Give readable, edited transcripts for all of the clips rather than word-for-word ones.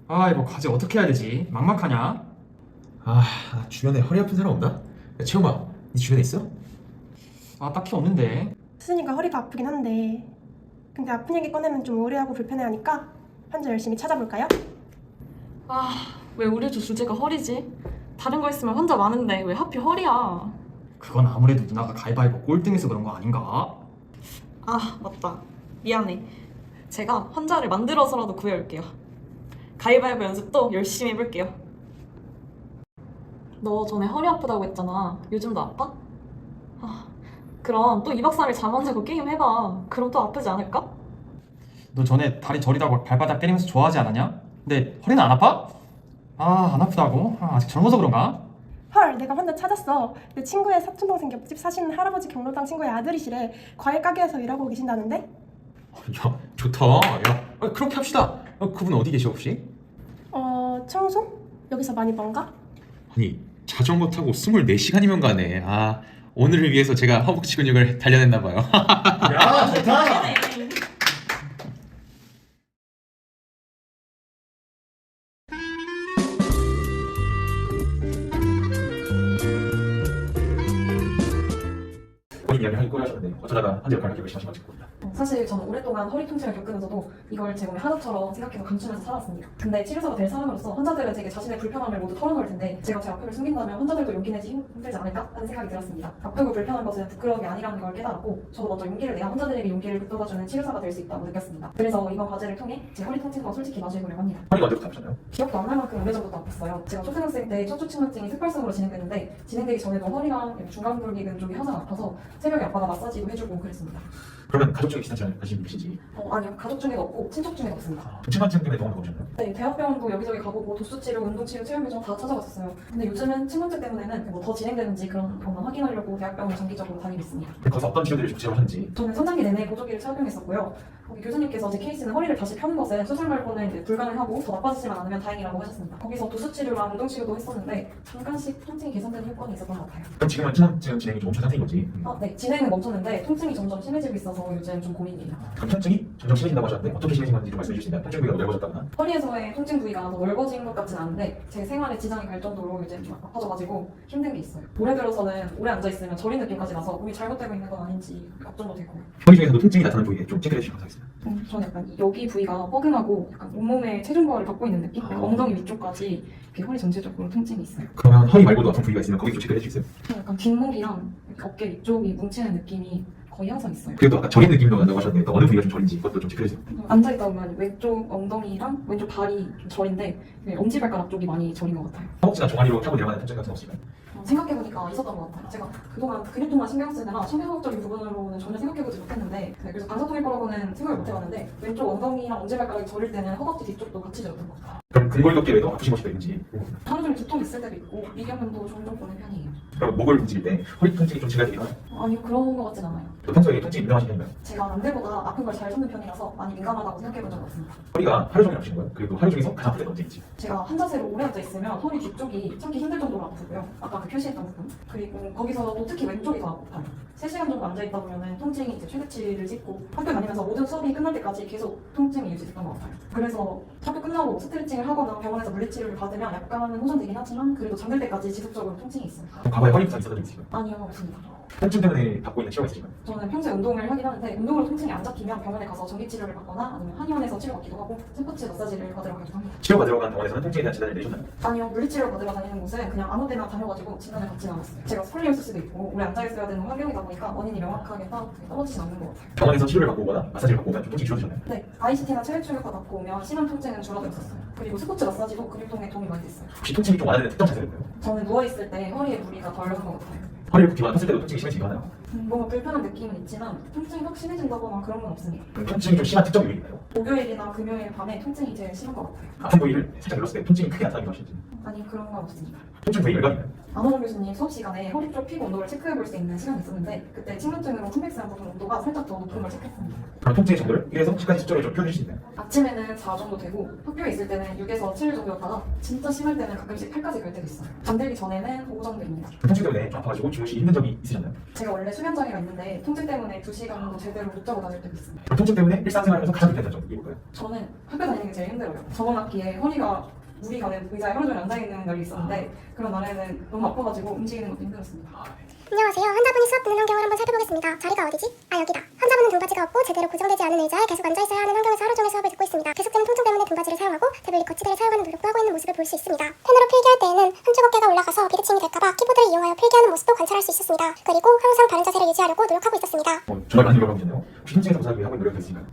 아, 이거 과제 어떻게 해야 되지? 막막하냐? 아, 주변에 허리 아픈 사람 없나? 야, 채영아, 네 주변에 있어? 아, 딱히 없는데. 수진이가 허리가 아프긴 한데 근데 아픈 얘기 꺼내면 좀 우려하고 불편해하니까 환자 열심히 찾아볼까요? 아, 왜 우리 조 주제가 허리지? 다른 거 있으면 환자 많은데 왜 하필 허리야? 그건 아무래도 누나가 가위바위보 꼴등해서 그런 거 아닌가? 아, 맞다. 미안해. 제가 환자를 만들어서라도 구해올게요. 가위바위보 연습도 열심히 해볼게요. 너 전에 허리 아프다고 했잖아. 요즘도 아파? 아, 그럼 또 2박 3일 잠 안 자고 게임 해봐. 그럼 또 아프지 않을까? 너 전에 다리 저리다고 발바닥 때리면서 좋아하지 않았냐? 근데 허리는 안 아파? 아, 안 아프다고? 아, 아직 젊어서 그런가? 헐, 내가 환자 찾았어. 내 친구의 사촌동생 옆집 사시는 할아버지 경로당 친구의 아들이시래. 과일 가게에서 일하고 계신다는데? 야, 좋다. 야, 그렇게 합시다. 그분 어디 계셔 혹시? 청송? 여기서 많이 먼가? 아니, 자전거 타고 24시간이면 가네. 아, 오늘을 위해서 제가 허벅지 근육을 단련했나 봐요. 야, 좋다! 본인 이야기 하기 꼬리하셨는데 어쩌다가 한대 역할을 하기 결심하신 건지 모릅니다. 사실 저는 오랫동안 허리 통증을 겪으면서도 이걸 제 몸의 하나처럼 생각해서 감추면서 살았습니다. 근데 치료사가 될 사람으로서 환자들은 제게 자신의 불편함을 모두 털어놓을 텐데 제가 제 아픔을 숨긴다면 환자들도 용기 내지 힘들지 않을까 하는 생각이 들었습니다. 아프고 불편한 것은 부끄러움이 아니라는 걸 깨달았고 저도 먼저 용기를 내야 환자들에게 용기를 북돋아주는 치료사가 될 수 있다고 느꼈습니다. 그래서 이번 과제를 통해 제 허리 통증과 솔직히 마주해보려고 합니다. 허리가 언제부터 아프셨나요? 기억도 안 날 만큼 오래전부터 아팠어요. 제가 초등학생 때 척추측만증이 습발성으로 진행됐는데 진행되기 전에도 허리랑 중간골기근 쪽이 항상 아파서 새벽에 아빠가 마사지도 해주고 그랬습니다. 그러면 가족 중에 비슷한 질환을 가지고 계신지 아니요. 가족 중에도 없고 친척 중에도 없습니다. 층간증 때문에 병원을 가보셨나요? 네, 대학병원도 여기저기 가보고 도수치료, 운동치료, 체형교정 다 찾아봤었어요. 근데 요즘은 측만증 때문에는 뭐 더 진행되는지 그런 것만 확인하려고 대학병원 정기적으로 다니고 있습니다. 거기서 어떤 치료들을 좀 치료하셨는지. 저는 선장기 내내 보조기를 착용했었고요. 거기 교수님께서 제 케이스는 허리를 다시 펴는 것은 수술 말고는 이제 불가능하고 더 나빠지지만 않으면 다행이라고 하셨습니다. 거기서 도수치료랑 운동치료도 했었는데 잠깐씩 통증이 개선되는 효과는 있었던 것 같아요. 그럼 지금은 층간증 진행이 좀 멈춘 상태인 건지. 네, 진행은 멈췄는데 통증이 점점 심해지고 있어서 요즘 좀 고민이에요. 그럼 통증이 점점 심해진다고 하셨는데 어떻게 심해진 건지 좀 말씀해 주실 수 있나요? 통증 부위가 넓어졌다거나. 허리에서의 통증 부위가 더 넓어진 것 같진 않은데 제 생활에 지장이 갈 정도로 이제 좀 아파져가지고 힘든 게 있어요. 올해 들어서는 오래 앉아있으면 저린 느낌까지 나서 몸이 잘못되고 있는 건 아닌지 걱정도 되고. 허리 중에서도 통증이 나타나는 부위에 좀 체크해 주시면 감사하겠습니다. 저는 약간 여기 부위가 뻐근하고 약간 온몸에 체중 부하를 받고 있는 느낌? 약간 엉덩이 위쪽까지 이렇게 허리 전체적으로 통증이 있어요. 그러면 허리 말고도 아픈 부위가 있으면 거기 좀 체크해 주시겠어요? 저는 약간 뒷목이랑 어깨 위쪽이 뭉치는 느낌이 거의 항상 있어요. 그리고 아까 저린 느낌도 난다고 하셨는데 또 어느 부위가 좀 저린지 그것도 좀 체크해 주세요. 앉아있다 보면 왼쪽 엉덩이랑 왼쪽 다리 좀 저린데 엄지발가락 쪽이 많이 저린 것 같아요. 허벅지나 종아리로 타고 내려가는 통증 같은 거 없으실까요? 생각해보니까 있었던 것 같아요. 제가 그동안 근육통만 신경 쓰느라 소변학적인 부분으로는 전혀 생각해보지 못했는데 네, 그래서 반사통일 거라고는 생각을 못해봤는데 왼쪽 엉덩이랑 엄지발가락이 저릴 때는 허벅지 뒤쪽도 같이 저렸던 것 같아요. 그럼 근골격계 외에도 아프신 곳이 또 있는지. 하루 종일 두통 있을 때도 있고 미경련도 종종 보는 편이에요. 그럼 목을 움직일 때 허리 통증이 좀 제가 되긴 하나요? 아니요, 그런 것 같진 않아요. 또 평소에 통증이 민감하신 편인가요? 제가 남들보다 아픈 걸 잘 참는 편이라서 많이 민감하다고 생각해본 적은 없습니다. 허리가 하루 종일 아프신 거예요? 그리고 하루 중에서 가장 아플 때는 언제인지. 제가 한 자세로 오래 앉아있으면 허리 뒤쪽이 참기 힘들 정도로 아프고요. 아까 그 표시했던 부분. 그리고 거기서도 특히 왼쪽이 더 아파요. 3시간 정도 앉아있다 보면은 통증이 이제 최대치를 찍고 학교 다니면서 모든 수업이 끝날 때까지 계속 통증이 유지됐던 것 같아요. 그래서 학교 끝나고 스트레칭을 하거나 병원에서 물리치료를 받으면 약간은 호전되긴 하지만 그래도 잠들 때까지 지속적으로 통증이 있어요. 그럼 과거에 허리 부상 있었던 적 있으세요? 아니요, 없습니다. 통증 때문에 받고 있는 치료가 있으신가요? 저는 평소에 운동을 하긴 하는데 운동으로 통증이 안 잡히면 병원에 가서 전기치료를 받거나 아니면 한의원에서 치료받기도 하고 스포츠 마사지를 받으러 가기도 합니다. 치료 받으러 간 병원에서는 통증에 대한 진단을 내리셨나요? 아니요, 물리치료 받으러 다니는 곳은 그냥 아무 데나 다녀가지고 진단을 받지는 않았어요. 제가 스폴리오실 수도 있고 오래 앉아있어야 되는 환경이다 보니까 원인이 명확하게 떨어지진 않는 것 같아요. 병원에서 치료를 받고 오거나 마사지를 받고 오면 좀 통증이 줄어드셨나요? 네, ICT나 체력초격과 받고 오면 심한 통증은 줄어들었어요. 그리고 스포츠 마사지도 근육통에 도움이 많이 됐어요. 혹시 통증이 좀 와닿는 특정 자세가 있나요? 저는 누워있을 때 허리에 무리가 덜 하는 것 같아요. 허리를 굽히거나 폈을 때도 통증이 심해지기도 하나요? 뭔가 불편한 느낌은 있지만 통증이 확 심해진다거나 그런 건 없습니다. 그럼 통증이 좀 심한 특정 요일이 있나요? 목요일이나 금요일 밤에 통증이 제일 심한 것 같아요. 아픈 부위를 살짝 눌렀을 때 통증이 크게 나타나기도 하시는지. 아니, 그런 건 없습니다. 통증 부위 열감이 있나요? 안호정 교수님 수업 시간에 허리 쪽 피부 온도를 체크해 볼 수 있는 시간이 있었는데 그때 측면증으로 컴백스한 부분 온도가 살짝 더 높은 걸 체크했습니다. 그럼 통증의 정도를 1에서 10까지 숫자로 좀 표현해 주실 수 있나요? 아침에는 4 정도 되고 학교에 있을 때는 6에서 7 정도였다가 진짜 심할 때는 가끔씩 8까지 갈 때도 있어요. 잠들기 전에는 5 정도입니다. 통증 때문에 좀 아파가지고 주무시기 힘든 점이 있으셨나요? 제가 원래 수면 장애가 있는데 통증 때문에 2시간도 제대로 못 자고 다닐 때도 있습니다. 그럼 통증 때문에 일상생활하면서 가장 불편했던 점이 뭘까요? 저는 학교 다니는 게 제일 힘들어요. 저번 학기에 허리가 무리 가는 의자에 하루 종일 앉아있는 날이 있었는데 그런 날에는 너무 아파가지고 움직이는 것도 힘들었습니다. 안녕하세요. 환자분이 수업 듣는 환경을 한번 살펴보겠습니다. 자리가 어디지? 아, 여기다. 환자분은 등받이가 없고 제대로 고정되지 않은 의자에 계속 앉아있어야 하는 환경에서 하루 종일 수업을 듣고 있습니다. 계속되는 통증 때문에 등받이를 사용하고 태블릿 거치대를 사용하는 노력도 하고 있는 모습을 볼 수 있습니다. 펜으로 필기할 때에는 한쪽 어깨가 올라가서 비대칭이 될까봐 키보드를 이용하여 필기하는 모습도 관찰할 수 있었습니다. 그리고 항상 바른 자세를 유지하려고 노력하고 있었습니다. 정말 많이 노력하고 계시네요. 혹시 통증에서 벗어나기 위해 하고 있는 노력이 있으신가요?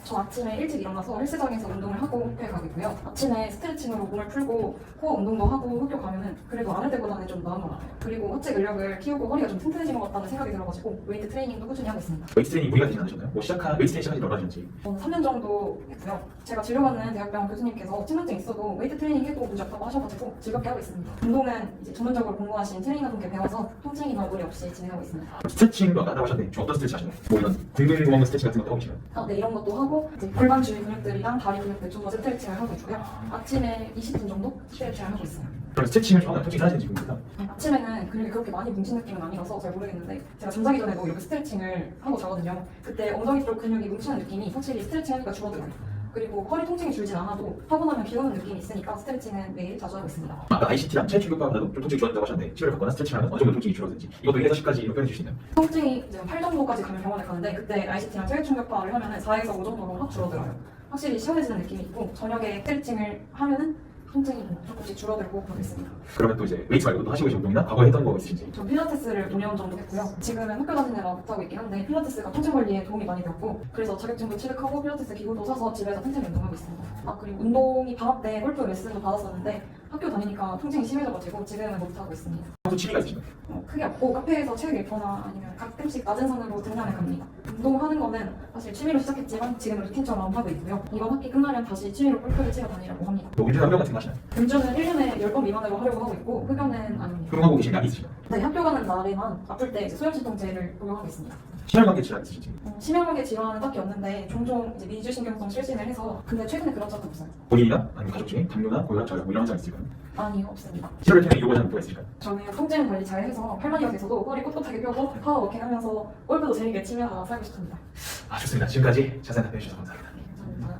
저 아침에 일찍 일어나서 헬스장에서 운동을 하고 학교에 가겠고요. 아침에 스트레칭으로 몸을 풀고 코어 운동도 하고 학교 가면은 그래도 안 할 때보다는 좀 나은 것 같아요. 그리고 하체 근력을 키우고 허리가 좀 튼튼해진 것 같다는 생각이 들어가지고 웨이트 트레이닝도 꾸준히 하고 있습니다. 웨이트 트레이닝 무리가 되지 않으셨나요? 시작한 웨이트 트레이닝 시간이 얼마나 되셨는지. 저는 3년 정도 했고요. 제가 진료받는 대학병원 교수님께서 측만증 있어도 웨이트 트레이닝 해도 무지 없다고 하셔가지고 즐겁게 하고 있습니다. 운동은 이제 전문적으로 공부하신 트레이너분께 배워서 통증이나 무리 없이 진행하고 있습니다. 스트레칭도 아까 한다고 하셨는데 어떤 스트레칭 하시나요? 이런 등근 모으는 스트레칭 같은 것도 하고 계시나요? 네, 이런 것도 하고 이제 골반 주위 근육들이랑 다리 근육들 좀 더 스트레칭을 하고 있고요. 아침에 20분 정도 스트레칭을 하고 있어요. 그럼 스트레칭을 좀 하면 통증이 사라지는지 궁금합니다. 아침에는 근육이 그렇게 많이 뭉친 느낌은 아니라서 잘 모르겠는데 제가 잠자기 전에도 이렇게 스트레칭을 하고 자거든요. 그때 엉덩이 쪽 근육이 뭉치는 느낌이 확실히 스트레칭 하니까 줄어들어요. 그리고 허리 통증이 줄진 않아도 하고 나면 비오는 느낌이 있으니까 스트레칭은 매일 자주 하고 있습니다. 아까 ICT랑 체중 교과보다도 좀 통증이 줄어든다고 하셨는데 치료를 받거나 스트레칭을 하면 어느 정도 통증이 줄어드는지 이것도 1에서 10까지로 표현해 주실 수 있나요? 통증이 이제 8 정도까지 가면 병원에 가는데 그때 ICT랑 체외 충격파를 하면은 4에서 5 정도로 확 줄어들어요. 확실히 시원해지는 느낌이 있고 저녁에 스트레칭을 하면은 통증이 조금씩 줄어들고 그러고 있습니다. 그러면 또 이제 웨이트 말고 또 하시고 계신 운동이나 과거에 했던 거 있으신지? 저 필라테스를 5년 정도 했고요. 지금은 학교 다니느라 못하고 있긴 한데 필라테스가 통증 관리에 도움이 많이 되었고 그래서 자격증도 취득하고 필라테스 기구도 사서 집에서 틈틈이 운동하고 있습니다. 아 그리고 운동이 방학 때 골프 레슨도 받았었는데 학교 다니니까 통증이 심해져가지고 지금은 못하고 있습니다. 또 취미가 있으신가요? 크게 없고 카페에서 책 읽거나 아니면 가끔씩 낮은 산으로 등산을 갑니다. 운동하는 거는 사실 취미로 시작했지만 지금은 루틴처럼 하고 있고요. 이번 학기 끝나면 다시 취미로 골프를 치러 다니려고 합니다. 또 운전 훈련 같은 거 하시나요? 운전은 1년에 10번 미만으로 하려고 하고 있고 흡연은 아닙니다. 흡연하고 계신 약이 있으신가요? 네, 학교 가는 날에만 아플 때 소염진통제를 복용하고 있습니다. 심혈관계 질환 있으신지? 심혈관계 질환은 딱히 없는데 종종 이제 미주신경성 실신을 해서 근데 최근에 그런 적은 없어요. 본인이나 아니면 가족 중에 당뇨나 고혈압, 저혈압 뭐 이런 환자 있을까요? 아니요, 없습니다. 치료를 통해 이용하는 목표가 있으실까요? 저는 통증 관리 잘 해서 할머니가 돼서도 허리 꼿꼿하게 펴고 파워워킹 하면서 골프도 재밌게 치면서 살고 싶습니다. 좋습니다. 지금까지 자세한 답변 해주셔서 감사합니다. 감사합니다.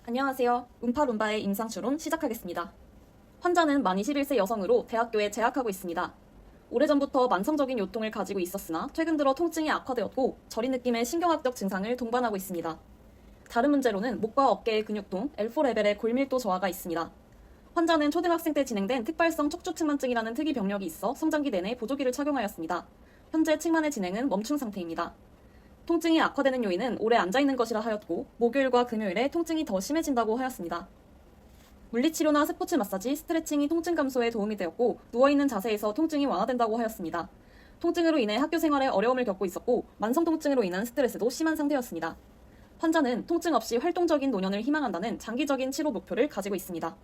안녕하세요. 음파룸바의 임상추론 시작하겠습니다. 환자는 만 21세 여성으로 대학교에 재학하고 있습니다. 오래전부터 만성적인 요통을 가지고 있었으나 최근 들어 통증이 악화되었고 저린 느낌의 신경학적 증상을 동반하고 있습니다. 다른 문제로는 목과 어깨의 근육통, L4 레벨의 골밀도 저하가 있습니다. 환자는 초등학생 때 진행된 특발성 척추측만증이라는 특이 병력이 있어 성장기 내내 보조기를 착용하였습니다. 현재 측만의 진행은 멈춘 상태입니다. 통증이 악화되는 요인은 오래 앉아있는 것이라 하였고 목요일과 금요일에 통증이 더 심해진다고 하였습니다. 물리치료나 스포츠 마사지, 스트레칭이 통증 감소에 도움이 되었고 누워있는 자세에서 통증이 완화된다고 하였습니다. 통증으로 인해 학교 생활에 어려움을 겪고 있었고 만성 통증으로 인한 스트레스도 심한 상태였습니다. 환자는 통증 없이 활동적인 노년을 희망한다는 장기적인 치료 목표를 가지고 있습니다.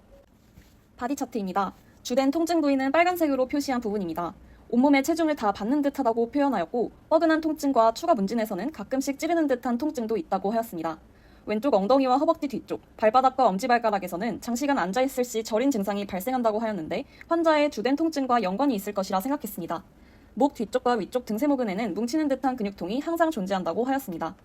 바디 차트입니다. 주된 통증 부위는 빨간색으로 표시한 부분입니다. 온몸의 체중을 다 받는 듯하다고 표현하였고 뻐근한 통증과 추가 문진에서는 가끔씩 찌르는 듯한 통증도 있다고 하였습니다. 왼쪽 엉덩이와 허벅지 뒤쪽, 발바닥과 엄지발가락에서는 장시간 앉아있을 시 저린 증상이 발생한다고 하였는데 환자의 주된 통증과 연관이 있을 것이라 생각했습니다. 목 뒤쪽과 위쪽 등세모근에는 뭉치는 듯한 근육통이 항상 존재한다고 하였습니다.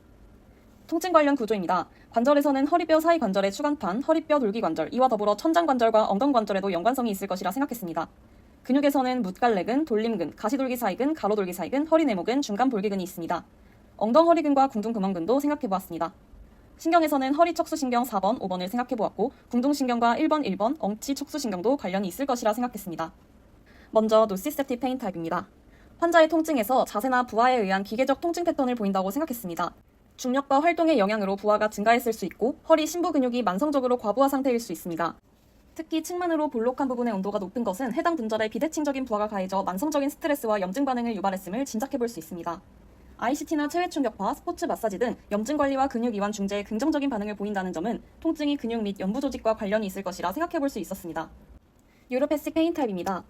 통증 관련 구조입니다. 관절에서는 허리뼈 사이 관절의 추간판, 허리뼈 돌기관절, 이와 더불어 천장관절과 엉덩관절에도 연관성이 있을 것이라 생각했습니다. 근육에서는 뭇갈래근, 돌림근, 가시돌기사이근, 가로돌기사이근, 허리네모근, 중간볼기근이 있습니다. 엉덩허리근과 궁둥구멍근도 생각해보았습니다. 신경에서는 허리척수신경 4번, 5번을 생각해보았고 궁둥신경과 1번, 1번, 엉치척수신경도 관련이 있을 것이라 생각했습니다. 먼저 노시셉틱 페인 타입입니다. 환자의 통증에서 자세나 부하에 의한 기계적 통증 패턴을 보인다고 생각했습니다. 중력과 활동의 영향으로 부하가 증가했을 수 있고 허리 심부 근육이 만성적으로 과부하 상태일 수 있습니다. 특히 측만으로 볼록한 부분의 온도가 높은 것은 해당 분절에 비대칭적인 부하가 가해져 만성적인 스트레스와 염증 반응을 유발했음을 짐작해볼 수 있습니다. ICT나 체외 충격파, 스포츠 마사지 등 염증 관리와 근육 이완 중재에 긍정적인 반응을 보인다는 점은 통증이 근육 및 연부 조직과 관련이 있을 것이라 생각해볼 수 있었습니다. 뉴로패식 페인 타입입니다.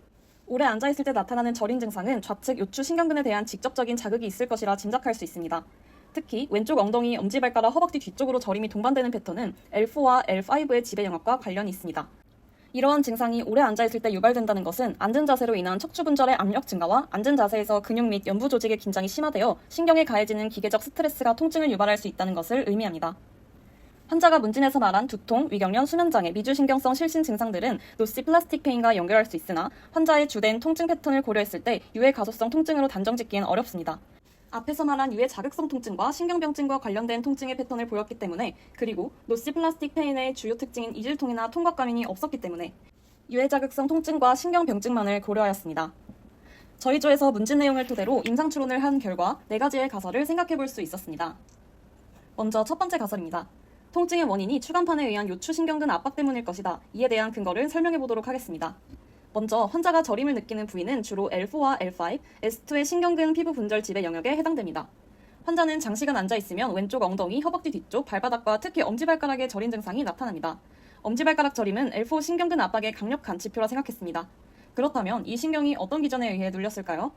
오래 앉아있을 때 나타나는 저린 증상은 좌측 요추 신경근에 대한 직접적인 자극이 있을 것이라 짐작할 수 있습니다. 특히 왼쪽 엉덩이, 엄지발가락, 허벅지 뒤쪽으로 저림이 동반되는 패턴은 L4와 L5의 지배 영역과 관련이 있습니다. 이러한 증상이 오래 앉아있을 때 유발된다는 것은 앉은 자세로 인한 척추 분절의 압력 증가와 앉은 자세에서 근육 및 연부 조직의 긴장이 심화되어 신경에 가해지는 기계적 스트레스가 통증을 유발할 수 있다는 것을 의미합니다. 환자가 문진에서 말한 두통, 위경련, 수면장애, 미주신경성 실신 증상들은 노시플라스틱 페인과 연결할 수 있으나 환자의 주된 통증 패턴을 고려했을 때 유해 가소성 통증으로 단정짓기엔 어렵습니다. 앞에서 말한 유해 자극성 통증과 신경병증과 관련된 통증의 패턴을 보였기 때문에, 그리고 노시플라스틱 페인의 주요 특징인 이질통이나 통각감인이 없었기 때문에 유해 자극성 통증과 신경병증만을 고려하였습니다. 저희 조에서 문진 내용을 토대로 임상추론을 한 결과 4가지의 가설을 생각해 볼 수 있었습니다. 먼저 첫 번째 가설입니다. 통증의 원인이 추간판에 의한 요추신경근 압박 때문일 것이다. 이에 대한 근거를 설명해 보도록 하겠습니다. 먼저 환자가 저림을 느끼는 부위는 주로 L4와 L5, S2의 신경근 피부 분절집의 영역에 해당됩니다. 환자는 장시간 앉아있으면 왼쪽 엉덩이, 허벅지 뒤쪽, 발바닥과 특히 엄지발가락의 저림 증상이 나타납니다. 엄지발가락 저림은 L4 신경근 압박의 강력한 지표라 생각했습니다. 그렇다면 이 신경이 어떤 기전에 의해 눌렸을까요?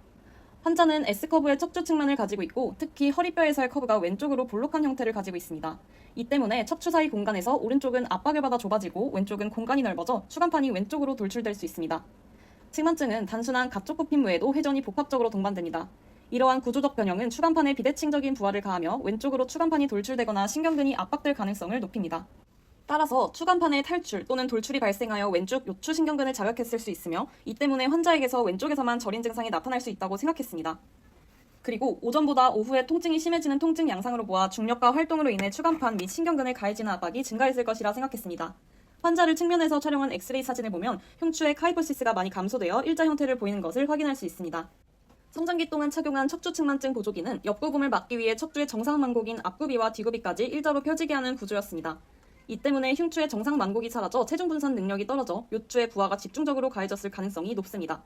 환자는 S커브의 척추 측만을 가지고 있고 특히 허리뼈에서의 커브가 왼쪽으로 볼록한 형태를 가지고 있습니다. 이 때문에 척추 사이 공간에서 오른쪽은 압박을 받아 좁아지고 왼쪽은 공간이 넓어져 추간판이 왼쪽으로 돌출될 수 있습니다. 측만증은 단순한 가쪽 굽힘 외에도 회전이 복합적으로 동반됩니다. 이러한 구조적 변형은 추간판에 비대칭적인 부하를 가하며 왼쪽으로 추간판이 돌출되거나 신경근이 압박될 가능성을 높입니다. 따라서 추간판의 탈출 또는 돌출이 발생하여 왼쪽 요추신경근을 자극했을 수 있으며 이 때문에 환자에게서 왼쪽에서만 저림 증상이 나타날 수 있다고 생각했습니다. 그리고 오전보다 오후에 통증이 심해지는 통증 양상으로 보아 중력과 활동으로 인해 추간판 및 신경근에 가해지는 압박이 증가했을 것이라 생각했습니다. 환자를 측면에서 촬영한 엑스레이 사진을 보면 흉추의 카이포시스가 많이 감소되어 일자 형태를 보이는 것을 확인할 수 있습니다. 성장기 동안 착용한 척추 측만증 보조기는 옆구붐을 막기 위해 척추의 정상 만곡인 앞구비와 뒤구비까지 일자로 펴지게 하는 구조였습니다. 이 때문에 흉추의 정상 만곡이 사라져 체중 분산 능력이 떨어져 요추의 부하가 집중적으로 가해졌을 가능성이 높습니다.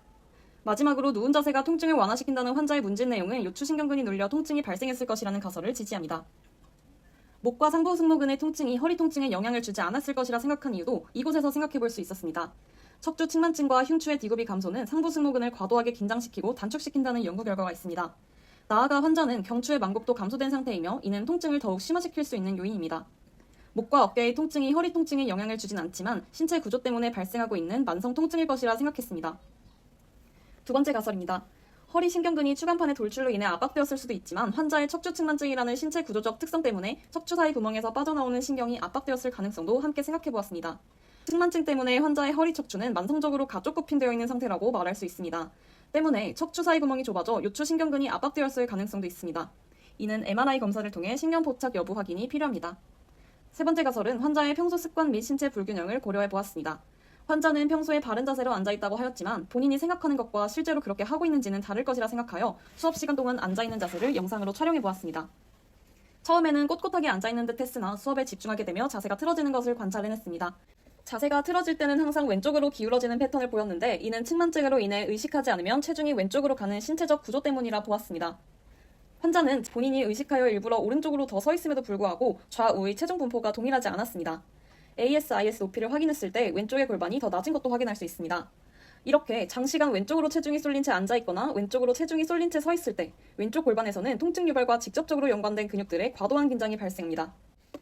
마지막으로 누운 자세가 통증을 완화시킨다는 환자의 문진 내용은 요추신경근이 눌려 통증이 발생했을 것이라는 가설을 지지합니다. 목과 상부 승모근의 통증이 허리 통증에 영향을 주지 않았을 것이라 생각한 이유도 이곳에서 생각해 볼 수 있었습니다. 척추 측만증과 흉추의 뒤굽이 감소는 상부 승모근을 과도하게 긴장시키고 단축시킨다는 연구 결과가 있습니다. 나아가 환자는 경추의 만곡도 감소된 상태이며 이는 통증을 더욱 심화시킬 수 있는 요인입니다. 목과 어깨의 통증이 허리 통증에 영향을 주진 않지만 신체 구조 때문에 발생하고 있는 만성 통증일 것이라 생각했습니다. 두 번째 가설입니다. 허리 신경근이 추간판의 돌출로 인해 압박되었을 수도 있지만 환자의 척추 측만증이라는 신체 구조적 특성 때문에 척추 사이 구멍에서 빠져나오는 신경이 압박되었을 가능성도 함께 생각해 보았습니다. 측만증 때문에 환자의 허리 척추는 만성적으로 가쪽 굽힘되어 있는 상태라고 말할 수 있습니다. 때문에 척추 사이 구멍이 좁아져 요추 신경근이 압박되었을 가능성도 있습니다. 이는 MRI 검사를 통해 신경 포착 여부 확인이 필요합니다. 세 번째 가설은 환자의 평소 습관 및 신체 불균형을 고려해 보았습니다. 환자는 평소에 바른 자세로 앉아있다고 하였지만 본인이 생각하는 것과 실제로 그렇게 하고 있는지는 다를 것이라 생각하여 수업 시간 동안 앉아있는 자세를 영상으로 촬영해 보았습니다. 처음에는 꼿꼿하게 앉아있는 듯 했으나 수업에 집중하게 되며 자세가 틀어지는 것을 관찰해냈습니다. 자세가 틀어질 때는 항상 왼쪽으로 기울어지는 패턴을 보였는데 이는 측만증으로 인해 의식하지 않으면 체중이 왼쪽으로 가는 신체적 구조 때문이라 보았습니다. 환자는 본인이 의식하여 일부러 오른쪽으로 더 서 있음에도 불구하고 좌우의 체중 분포가 동일하지 않았습니다. ASIS 높이를 확인했을 때 왼쪽의 골반이 더 낮은 것도 확인할 수 있습니다. 이렇게 장시간 왼쪽으로 체중이 쏠린 채 앉아있거나 왼쪽으로 체중이 쏠린 채 서 있을 때 왼쪽 골반에서는 통증 유발과 직접적으로 연관된 근육들의 과도한 긴장이 발생합니다.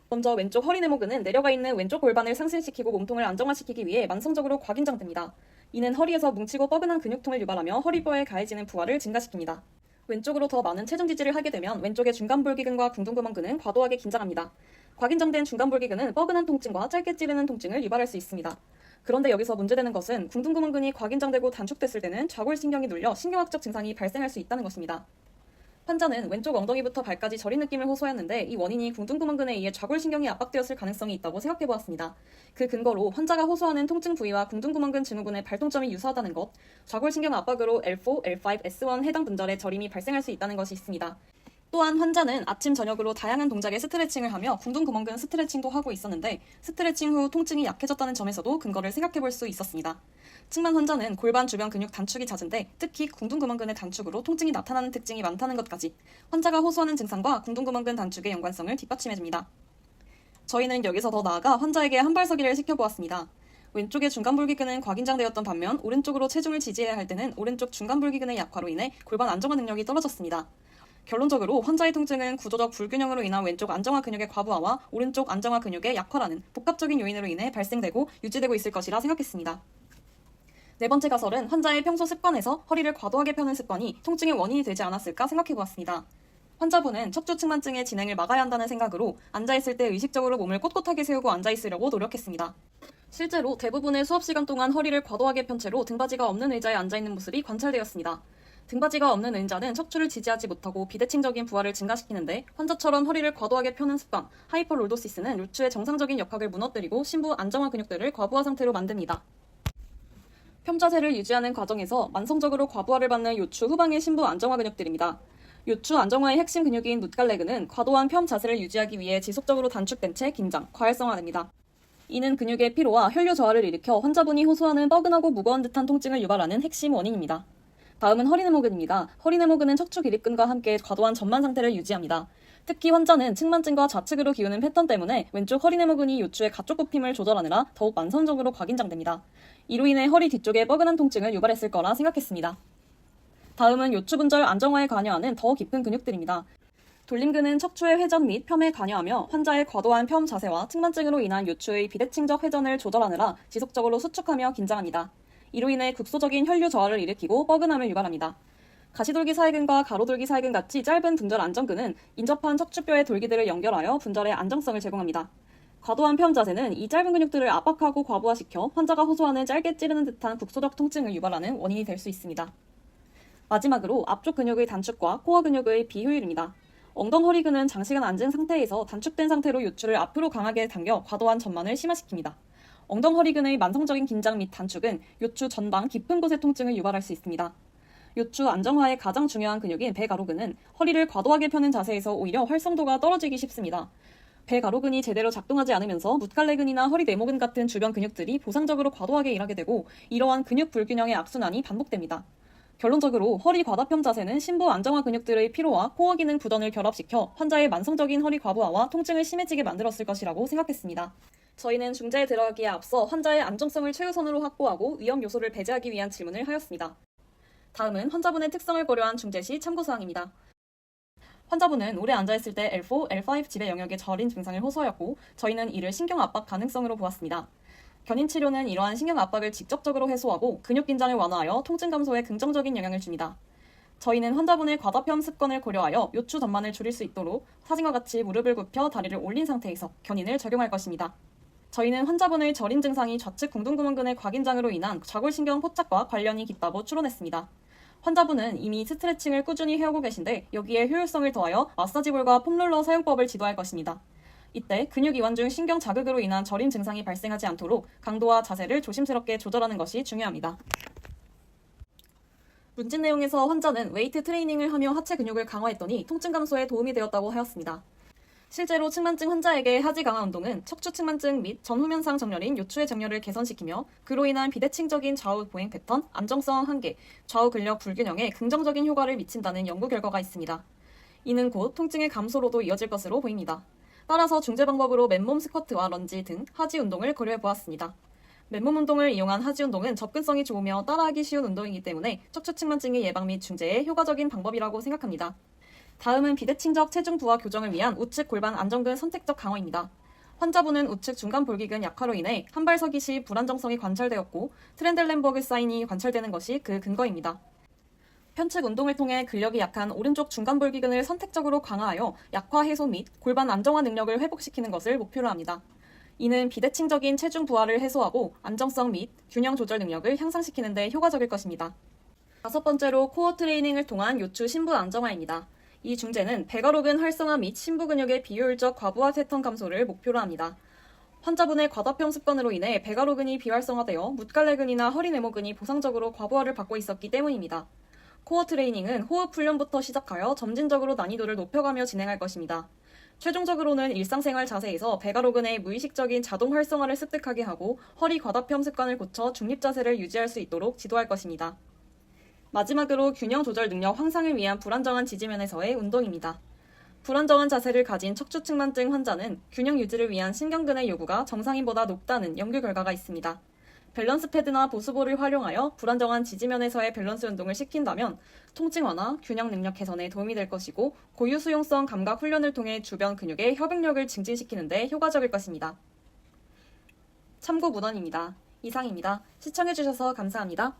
먼저 왼쪽 허리 내모근은 내려가 있는 왼쪽 골반을 상승시키고 몸통을 안정화시키기 위해 만성적으로 과긴장됩니다. 이는 허리에서 뭉치고 뻐근한 근육통을 유발하며 허리뼈에 가해지는 부하를 증가시킵니다. 왼쪽으로 더 많은 체중 지지를 하게 되면 왼쪽의 중간볼기근과 궁둥구멍근은 과도하게 긴장합니다. 과긴장된 중간볼기근은 뻐근한 통증과 짧게 찌르는 통증을 유발할 수 있습니다. 그런데 여기서 문제되는 것은 궁둥구멍근이 과긴장되고 단축됐을 때는 좌골신경이 눌려 신경학적 증상이 발생할 수 있다는 것입니다. 환자는 왼쪽 엉덩이부터 발까지 저린 느낌을 호소했는데 이 원인이 궁둥구멍근에 의해 좌골신경이 압박되었을 가능성이 있다고 생각해보았습니다. 그 근거로 환자가 호소하는 통증 부위와 궁둥구멍근 증후군의 발동점이 유사하다는 것, 좌골신경 압박으로 L4, L5, S1 해당 분절에 저림이 발생할 수 있다는 것이 있습니다. 또한 환자는 아침 저녁으로 다양한 동작의 스트레칭을 하며 궁둥구멍근 스트레칭도 하고 있었는데 스트레칭 후 통증이 약해졌다는 점에서도 근거를 생각해볼 수 있었습니다. 측만 환자는 골반 주변 근육 단축이 잦은데 특히 궁둥구멍근의 단축으로 통증이 나타나는 특징이 많다는 것까지 환자가 호소하는 증상과 궁둥구멍근 단축의 연관성을 뒷받침해줍니다. 저희는 여기서 더 나아가 환자에게 한발서기를 시켜보았습니다. 왼쪽의 중간볼기근은 과긴장되었던 반면 오른쪽으로 체중을 지지해야 할 때는 오른쪽 중간볼기근의 약화로 인해 골반 안정화 능력이 떨어졌습니다. 결론적으로 환자의 통증은 구조적 불균형으로 인한 왼쪽 안정화 근육의 과부하와 오른쪽 안정화 근육의 약화라는 복합적인 요인으로 인해 발생되고 유지되고 있을 것이라 생각했습니다. 네 번째 가설은 환자의 평소 습관에서 허리를 과도하게 펴는 습관이 통증의 원인이 되지 않았을까 생각해보았습니다. 환자분은 척추측만증의 진행을 막아야 한다는 생각으로 앉아있을 때 의식적으로 몸을 꼿꼿하게 세우고 앉아있으려고 노력했습니다. 실제로 대부분의 수업 시간 동안 허리를 과도하게 편 채로 등받이가 없는 의자에 앉아있는 모습이 관찰되었습니다. 등받이가 없는 의자는 척추를 지지하지 못하고 비대칭적인 부하를 증가시키는데 환자처럼 허리를 과도하게 펴는 습관, 하이퍼롤도시스는 요추의 정상적인 역학을 무너뜨리고 심부 안정화 근육들을 과부하 상태로 만듭니다. 펴자세를 유지하는 과정에서 만성적으로 과부하를 받는 요추 후방의 심부 안정화 근육들입니다. 요추 안정화의 핵심 근육인 뭇갈레그는 과도한 펴 자세를 유지하기 위해 지속적으로 단축된 채 긴장, 과활성화됩니다. 이는 근육의 피로와 혈류 저하를 일으켜 환자분이 호소하는 뻐근하고 무거운 듯한 통증을 유발하는 핵심 원인입니다. 다음은 허리네모근입니다. 허리네모근은 척추 기립근과 함께 과도한 전만 상태를 유지합니다. 특히 환자는 측만증과 좌측으로 기우는 패턴 때문에 왼쪽 허리네모근이 요추의 가쪽 굽힘을 조절하느라 더욱 만성적으로 과긴장됩니다. 이로 인해 허리 뒤쪽에 뻐근한 통증을 유발했을 거라 생각했습니다. 다음은 요추 분절 안정화에 관여하는 더 깊은 근육들입니다. 돌림근은 척추의 회전 및 펴에 관여하며 환자의 과도한 펴 자세와 측만증으로 인한 요추의 비대칭적 회전을 조절하느라 지속적으로 수축하며 긴장합니다. 이로 인해 국소적인 혈류 저하를 일으키고 뻐근함을 유발합니다. 가시돌기 사이근과 가로돌기 사이근 같이 짧은 분절 안정근은 인접한 척추뼈의 돌기들을 연결하여 분절의 안정성을 제공합니다. 과도한 펴 자세는 이 짧은 근육들을 압박하고 과부하시켜 환자가 호소하는 짧게 찌르는 듯한 국소적 통증을 유발하는 원인이 될 수 있습니다. 마지막으로 앞쪽 근육의 단축과 코어 근육의 비효율입니다. 엉덩허리근은 장시간 앉은 상태에서 단축된 상태로 요추를 앞으로 강하게 당겨 과도한 전만을 심화시킵니다. 엉덩허리근의 만성적인 긴장 및 단축은 요추 전방 깊은 곳의 통증을 유발할 수 있습니다. 요추 안정화의 가장 중요한 근육인 배가로근은 허리를 과도하게 펴는 자세에서 오히려 활성도가 떨어지기 쉽습니다. 배가로근이 제대로 작동하지 않으면서 뭇갈레근이나 허리 네모근 같은 주변 근육들이 보상적으로 과도하게 일하게 되고 이러한 근육 불균형의 악순환이 반복됩니다. 결론적으로 허리 과다펴 자세는 심부 안정화 근육들의 피로와 코어 기능 부전을 결합시켜 환자의 만성적인 허리 과부하와 통증을 심해지게 만들었을 것이라고 생각했습니다. 저희는 중재에 들어가기에 앞서 환자의 안정성을 최우선으로 확보하고 위험 요소를 배제하기 위한 질문을 하였습니다. 다음은 환자분의 특성을 고려한 중재 시 참고사항입니다. 환자분은 오래 앉아있을 때 L4, L5 지배 영역의 저린 증상을 호소하였고 저희는 이를 신경압박 가능성으로 보았습니다. 견인치료는 이러한 신경압박을 직접적으로 해소하고 근육 긴장을 완화하여 통증 감소에 긍정적인 영향을 줍니다. 저희는 환자분의 과다펴 습관을 고려하여 요추 전만을 줄일 수 있도록 사진과 같이 무릎을 굽혀 다리를 올린 상태에서 견인을 적용할 것입니다. 저희는 환자분의 저린 증상이 좌측 궁둥구멍근의 과긴장으로 인한 좌골신경 포착과 관련이 깊다고 추론했습니다. 환자분은 이미 스트레칭을 꾸준히 해오고 계신데 여기에 효율성을 더하여 마사지볼과 폼롤러 사용법을 지도할 것입니다. 이때 근육 이완 중 신경 자극으로 인한 저린 증상이 발생하지 않도록 강도와 자세를 조심스럽게 조절하는 것이 중요합니다. 문진 내용에서 환자는 웨이트 트레이닝을 하며 하체 근육을 강화했더니 통증 감소에 도움이 되었다고 하였습니다. 실제로 측만증 환자에게 하지 강화 운동은 척추 측만증 및 전후면상 정렬인 요추의 정렬을 개선시키며 그로 인한 비대칭적인 좌우 보행 패턴, 안정성 한계, 좌우 근력 불균형에 긍정적인 효과를 미친다는 연구 결과가 있습니다. 이는 곧 통증의 감소로도 이어질 것으로 보입니다. 따라서 중재 방법으로 맨몸 스쿼트와 런지 등 하지 운동을 고려해 보았습니다. 맨몸 운동을 이용한 하지 운동은 접근성이 좋으며 따라하기 쉬운 운동이기 때문에 척추 측만증의 예방 및 중재에 효과적인 방법이라고 생각합니다. 다음은 비대칭적 체중 부하 교정을 위한 우측 골반 안정근 선택적 강화입니다. 환자분은 우측 중간 볼기근 약화로 인해 한발 서기 시 불안정성이 관찰되었고 트렌델렌버그 사인이 관찰되는 것이 그 근거입니다. 편측 운동을 통해 근력이 약한 오른쪽 중간 볼기근을 선택적으로 강화하여 약화 해소 및 골반 안정화 능력을 회복시키는 것을 목표로 합니다. 이는 비대칭적인 체중 부하를 해소하고 안정성 및 균형 조절 능력을 향상시키는 데 효과적일 것입니다. 다섯 번째로 코어 트레이닝을 통한 요추 심부 안정화입니다. 이 중재는 배가로근 활성화 및 심부 근육의 비효율적 과부하 패턴 감소를 목표로 합니다. 환자분의 과다펴 습관으로 인해 배가로근이 비활성화되어 뭇갈레근이나 허리네모근이 보상적으로 과부하를 받고 있었기 때문입니다. 코어 트레이닝은 호흡 훈련부터 시작하여 점진적으로 난이도를 높여가며 진행할 것입니다. 최종적으로는 일상생활 자세에서 배가로근의 무의식적인 자동 활성화를 습득하게 하고 허리 과다펴 습관을 고쳐 중립 자세를 유지할 수 있도록 지도할 것입니다. 마지막으로 균형 조절 능력 향상을 위한 불안정한 지지면에서의 운동입니다. 불안정한 자세를 가진 척추 측만증 환자는 균형 유지를 위한 신경근의 요구가 정상인보다 높다는 연구 결과가 있습니다. 밸런스 패드나 보수볼을 활용하여 불안정한 지지면에서의 밸런스 운동을 시킨다면 통증 완화, 균형 능력 개선에 도움이 될 것이고 고유 수용성 감각 훈련을 통해 주변 근육의 협응력을 증진시키는 데 효과적일 것입니다. 참고 문헌입니다. 이상입니다. 시청해주셔서 감사합니다.